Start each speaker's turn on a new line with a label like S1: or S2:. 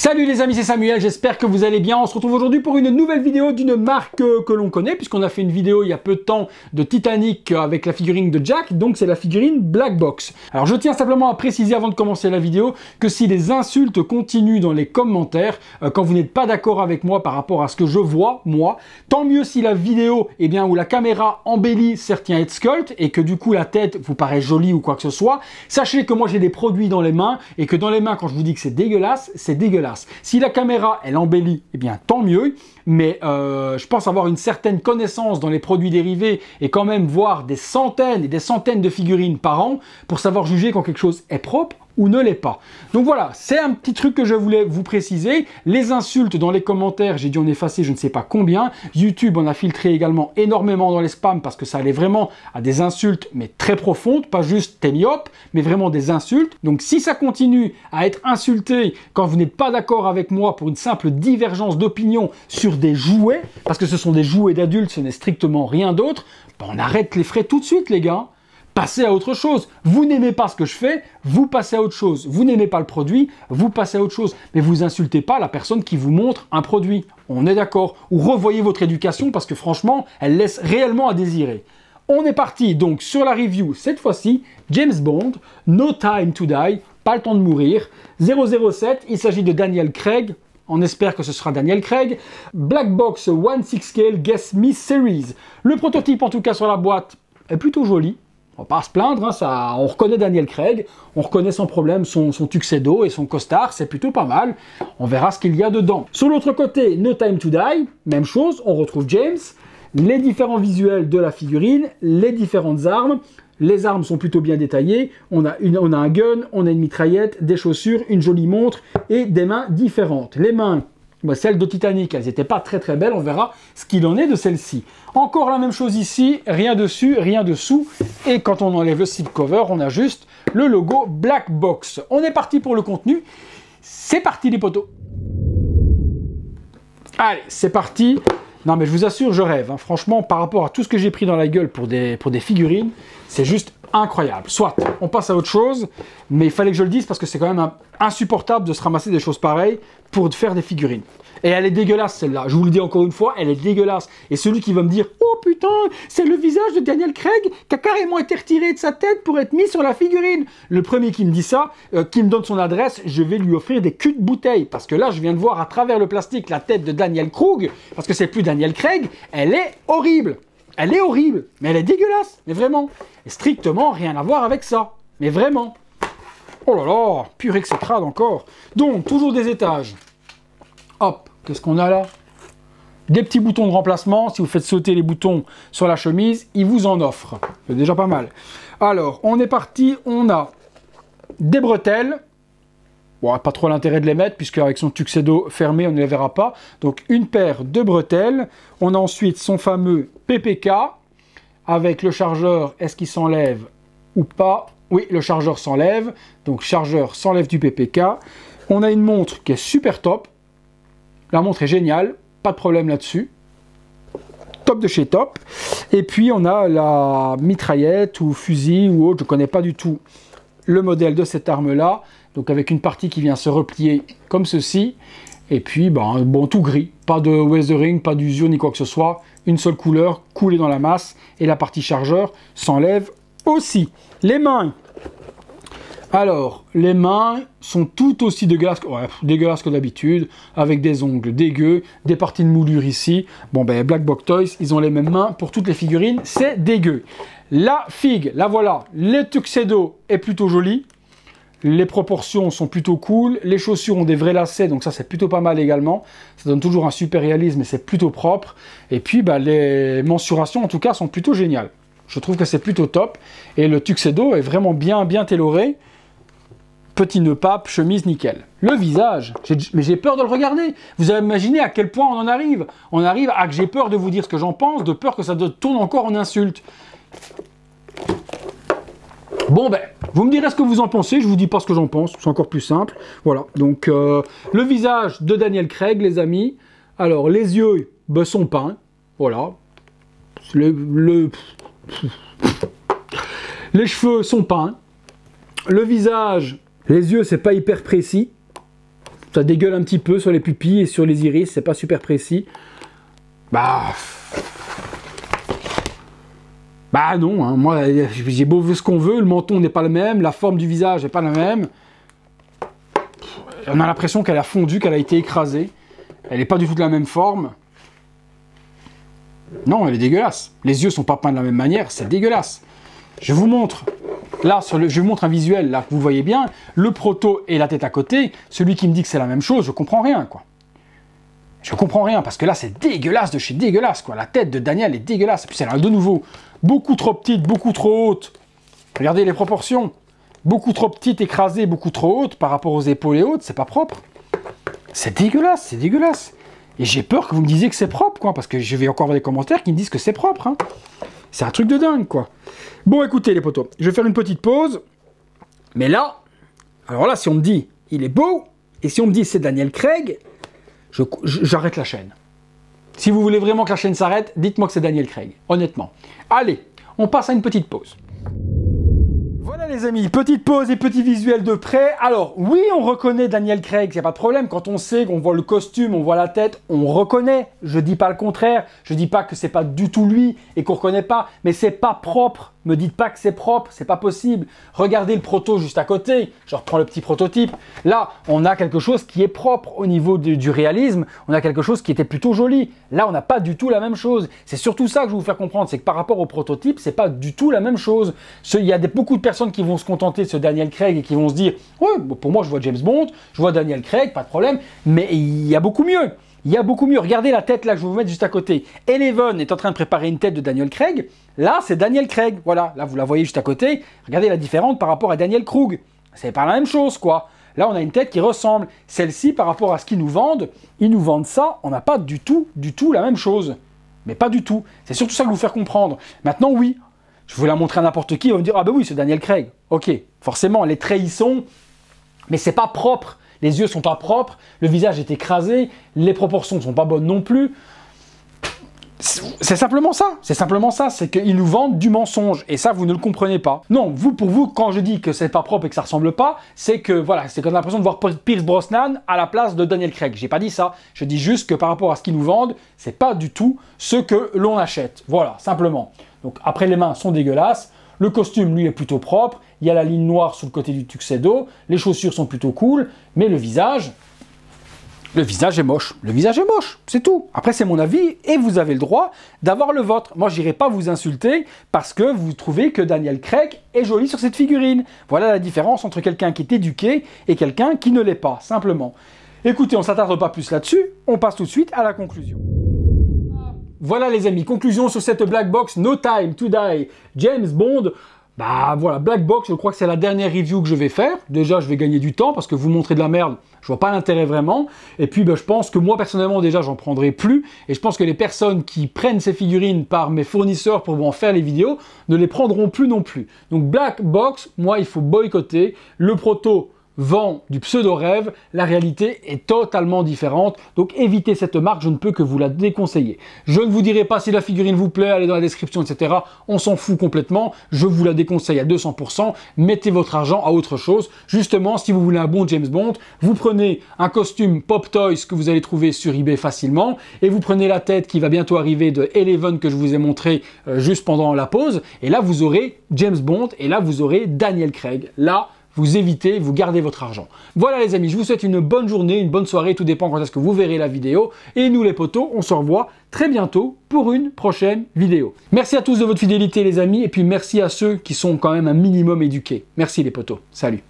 S1: Salut les amis, c'est Samuel, j'espère que vous allez bien. On se retrouve aujourd'hui pour une nouvelle vidéo d'une marque que l'on connaît, puisqu'on a fait une vidéo il y a peu de temps de Titanic avec la figurine de Jack, donc c'est la figurine Black Box. Alors je tiens simplement à préciser avant de commencer la vidéo que si les insultes continuent dans les commentaires, quand vous n'êtes pas d'accord avec moi par rapport à ce que je vois, moi, tant mieux si la vidéo, où la caméra embellit certains head sculpts et que du coup la tête vous paraît jolie ou quoi que ce soit, sachez que moi j'ai des produits dans les mains et que dans les mains, quand je vous dis que c'est dégueulasse, c'est dégueulasse. Si la caméra, elle embellit, eh bien tant mieux, mais je pense avoir une certaine connaissance dans les produits dérivés et quand même voir des centaines et des centaines de figurines par an pour savoir juger quand quelque chose est propre ou ne l'est pas. Donc voilà, c'est un petit truc que je voulais vous préciser. Les insultes dans les commentaires, j'ai dû en effacer je ne sais pas combien. YouTube en a filtré également énormément dans les spams parce que ça allait vraiment à des insultes, mais très profondes, pas juste t'es myope, mais vraiment des insultes. Donc si ça continue à être insulté quand vous n'êtes pas d'accord avec moi pour une simple divergence d'opinion sur des jouets, parce que ce sont des jouets d'adultes, ce n'est strictement rien d'autre, ben on arrête les frais tout de suite les gars. Passez à autre chose. Vous n'aimez pas ce que je fais, vous passez à autre chose. Vous n'aimez pas le produit, vous passez à autre chose. Mais vous insultez pas la personne qui vous montre un produit. On est d'accord. Ou revoyez votre éducation parce que franchement, elle laisse réellement à désirer. On est parti donc sur la review, cette fois-ci, James Bond, No Time to Die, pas le temps de mourir, 007, il s'agit de Daniel Craig. On espère que ce sera Daniel Craig. Black Box 1/6 Scale Guess Me Series. Le prototype en tout cas sur la boîte est plutôt joli. On va pas se plaindre, hein, ça, on reconnaît Daniel Craig, on reconnaît sans problème son tuxedo et son costard, c'est plutôt pas mal. On verra ce qu'il y a dedans. Sur l'autre côté, No Time to Die, même chose, on retrouve James, les différents visuels de la figurine, les différentes armes. Les armes sont plutôt bien détaillées, on a un gun, on a une mitraillette, des chaussures, une jolie montre et des mains différentes. Les mains, celles de Titanic, elles n'étaient pas très belles, on verra ce qu'il en est de celle-ci. Encore la même chose ici, rien dessus, rien dessous, et quand on enlève le slipcover, on a juste le logo Black Box. On est parti pour le contenu, c'est parti les potos. Allez, c'est parti. Non mais je vous assure, je rêve, hein. Franchement, par rapport à tout ce que j'ai pris dans la gueule pour des figurines, c'est juste incroyable. Soit, on passe à autre chose, mais il fallait que je le dise parce que c'est quand même insupportable de se ramasser des choses pareilles pour faire des figurines. Et elle est dégueulasse celle-là, je vous le dis encore une fois, elle est dégueulasse. Et celui qui va me dire « Oh putain, c'est le visage de Daniel Craig qui a carrément été retiré de sa tête pour être mis sur la figurine !» Le premier qui me dit ça, qui me donne son adresse, je vais lui offrir des culs de bouteille. Parce que là, je viens de voir à travers le plastique la tête de Daniel Craig, parce que c'est plus Daniel Craig, elle est horrible. Elle est horrible, mais elle est dégueulasse, mais vraiment. Et strictement rien à voir avec ça, mais vraiment. Oh là là, purée que c'est crade encore. Donc, toujours des étages. Hop, qu'est-ce qu'on a là? Des petits boutons de remplacement. Si vous faites sauter les boutons sur la chemise, ils vous en offrent. C'est déjà pas mal. Alors, on est parti. On a des bretelles. Bon, pas trop l'intérêt de les mettre, puisque avec son tuxedo fermé, on ne les verra pas. Donc, une paire de bretelles. On a ensuite son fameux PPK, avec le chargeur. Est-ce qu'il s'enlève ou pas? Oui, le chargeur s'enlève. Donc, chargeur s'enlève du PPK. On a une montre qui est super top. La montre est géniale, pas de problème là-dessus. Top de chez top. Et puis on a la mitraillette ou fusil ou autre, je ne connais pas du tout le modèle de cette arme-là. Donc avec une partie qui vient se replier comme ceci. Et puis bon, tout gris. Pas de weathering, pas d'usure ni quoi que ce soit. Une seule couleur, coulée dans la masse. Et la partie chargeur s'enlève aussi. Les mains. Alors, les mains sont tout aussi dégueulasses que d'habitude, avec des ongles dégueux, des parties de moulure ici. Bon ben, Black Box Toys, ils ont les mêmes mains pour toutes les figurines, c'est dégueu. La figue, la voilà, le tuxedo est plutôt joli, les proportions sont plutôt cool, les chaussures ont des vrais lacets, donc ça c'est plutôt pas mal également. Ça donne toujours un super réalisme et c'est plutôt propre. Et puis les mensurations en tout cas sont plutôt géniales. Je trouve que c'est plutôt top. Et le tuxedo est vraiment bien tailoré. Petit nœud pape, chemise nickel. Le visage, mais j'ai peur de le regarder. Vous avez imaginé à quel point on en arrive. On arrive à que j'ai peur de vous dire ce que j'en pense, de peur que ça tourne encore en insulte. Bon ben, vous me direz ce que vous en pensez, je vous dis pas ce que j'en pense, c'est encore plus simple. Voilà, donc le visage de Daniel Craig, les amis. Alors, les yeux sont peints, voilà. Les cheveux sont peints. Le visage... Les yeux, c'est pas hyper précis. Ça dégueule un petit peu sur les pupilles et sur les iris, c'est pas super précis. Bah non, hein. Moi j'ai beau vu ce qu'on veut, le menton n'est pas le même, la forme du visage n'est pas la même. On a l'impression qu'elle a fondu, qu'elle a été écrasée. Elle n'est pas du tout de la même forme. Non, elle est dégueulasse. Les yeux sont pas peints de la même manière, c'est dégueulasse. Je vous montre, là, je vous montre un visuel là que vous voyez bien, le proto et la tête à côté. Celui qui me dit que c'est la même chose, je comprends rien, quoi. Je comprends rien, parce que là, c'est dégueulasse de chez dégueulasse, quoi. La tête de Daniel est dégueulasse. Et puis elle est de nouveau beaucoup trop petite, beaucoup trop haute. Regardez les proportions. Beaucoup trop petite, écrasée, beaucoup trop haute par rapport aux épaules et hautes, c'est pas propre. C'est dégueulasse, c'est dégueulasse. Et j'ai peur que vous me disiez que c'est propre, quoi, parce que je vais encore avoir des commentaires qui me disent que c'est propre, hein. C'est un truc de dingue, quoi. Bon, écoutez, les potos, je vais faire une petite pause. Mais là, alors là, si on me dit, il est beau, et si on me dit, c'est Daniel Craig, j'arrête la chaîne. Si vous voulez vraiment que la chaîne s'arrête, dites-moi que c'est Daniel Craig, honnêtement. Allez, on passe à une petite pause. Voilà les amis, petite pause et petit visuel de près. Alors oui, on reconnaît Daniel Craig, c'est pas de problème. Quand on sait qu'on voit le costume, on voit la tête, on reconnaît. Je dis pas le contraire, je dis pas que c'est pas du tout lui et qu'on reconnaît pas, mais c'est pas propre. Me dites pas que c'est propre, c'est pas possible. Regardez le proto juste à côté, je reprends le petit prototype. Là, on a quelque chose qui est propre au niveau du réalisme, on a quelque chose qui était plutôt joli. Là, on n'a pas du tout la même chose. C'est surtout ça que je vais vous faire comprendre, c'est que par rapport au prototype, c'est pas du tout la même chose. Il y a beaucoup de personnes qui vont se contenter de ce Daniel Craig et qui vont se dire « Ouais, pour moi, je vois James Bond, je vois Daniel Craig, pas de problème, mais il y a beaucoup mieux. » Il y a beaucoup mieux. Regardez la tête là que je vais vous mettre juste à côté. Eleven est en train de préparer une tête de Daniel Craig. Là, c'est Daniel Craig. Voilà, là, vous la voyez juste à côté. Regardez la différence par rapport à Daniel Krug. C'est pas la même chose, quoi. Là, on a une tête qui ressemble. Celle-ci, par rapport à ce qu'ils nous vendent, ils nous vendent ça. On n'a pas du tout la même chose. Mais pas du tout. C'est surtout ça que je vais vous faire comprendre. Maintenant, oui, je vais la montrer à n'importe qui. On va me dire, ah ben oui, c'est Daniel Craig. Ok, forcément, les traits y sont, mais c'est pas propre. Les yeux sont pas propres, le visage est écrasé, les proportions ne sont pas bonnes non plus. C'est simplement ça, c'est qu'ils nous vendent du mensonge, et ça vous ne le comprenez pas. Non, pour vous, quand je dis que c'est pas propre et que ça ressemble pas, c'est que voilà, c'est qu'on a l'impression de voir Pierce Brosnan à la place de Daniel Craig. J'ai pas dit ça, je dis juste que par rapport à ce qu'ils nous vendent, c'est pas du tout ce que l'on achète. Voilà, simplement. Donc après, les mains sont dégueulasses. Le costume, lui, est plutôt propre. Il y a la ligne noire sur le côté du tuxedo. Les chaussures sont plutôt cool. Mais le visage est moche. Le visage est moche, c'est tout. Après, c'est mon avis et vous avez le droit d'avoir le vôtre. Moi, j'irai pas vous insulter parce que vous trouvez que Daniel Craig est joli sur cette figurine. Voilà la différence entre quelqu'un qui est éduqué et quelqu'un qui ne l'est pas, simplement. Écoutez, on ne s'attarde pas plus là-dessus. On passe tout de suite à la conclusion. Voilà les amis, conclusion sur cette Black Box No Time to Die James Bond. Bah voilà, Black Box, je crois que c'est la dernière review que je vais faire. Déjà, je vais gagner du temps parce que vous montrer de la merde, je vois pas l'intérêt vraiment. Et puis, bah, je pense que moi, personnellement, déjà, j'en prendrai plus. Et je pense que les personnes qui prennent ces figurines par mes fournisseurs pour en faire les vidéos ne les prendront plus non plus. Donc, Black Box, moi, il faut boycotter. Le proto vend du pseudo-rêve, la réalité est totalement différente, donc évitez cette marque, je ne peux que vous la déconseiller. Je ne vous dirai pas si la figurine vous plaît, allez dans la description, etc. On s'en fout complètement, je vous la déconseille à 200%, mettez votre argent à autre chose. Justement, si vous voulez un bon James Bond, vous prenez un costume Pop Toys que vous allez trouver sur eBay facilement, et vous prenez la tête qui va bientôt arriver de Eleven que je vous ai montré juste pendant la pause, et là vous aurez James Bond, et là vous aurez Daniel Craig. Là, vous évitez, vous gardez votre argent. Voilà les amis, je vous souhaite une bonne journée, une bonne soirée, tout dépend quand est-ce que vous verrez la vidéo. Et nous les potos, on se revoit très bientôt pour une prochaine vidéo. Merci à tous de votre fidélité les amis, et puis merci à ceux qui sont quand même un minimum éduqués. Merci les potos, salut.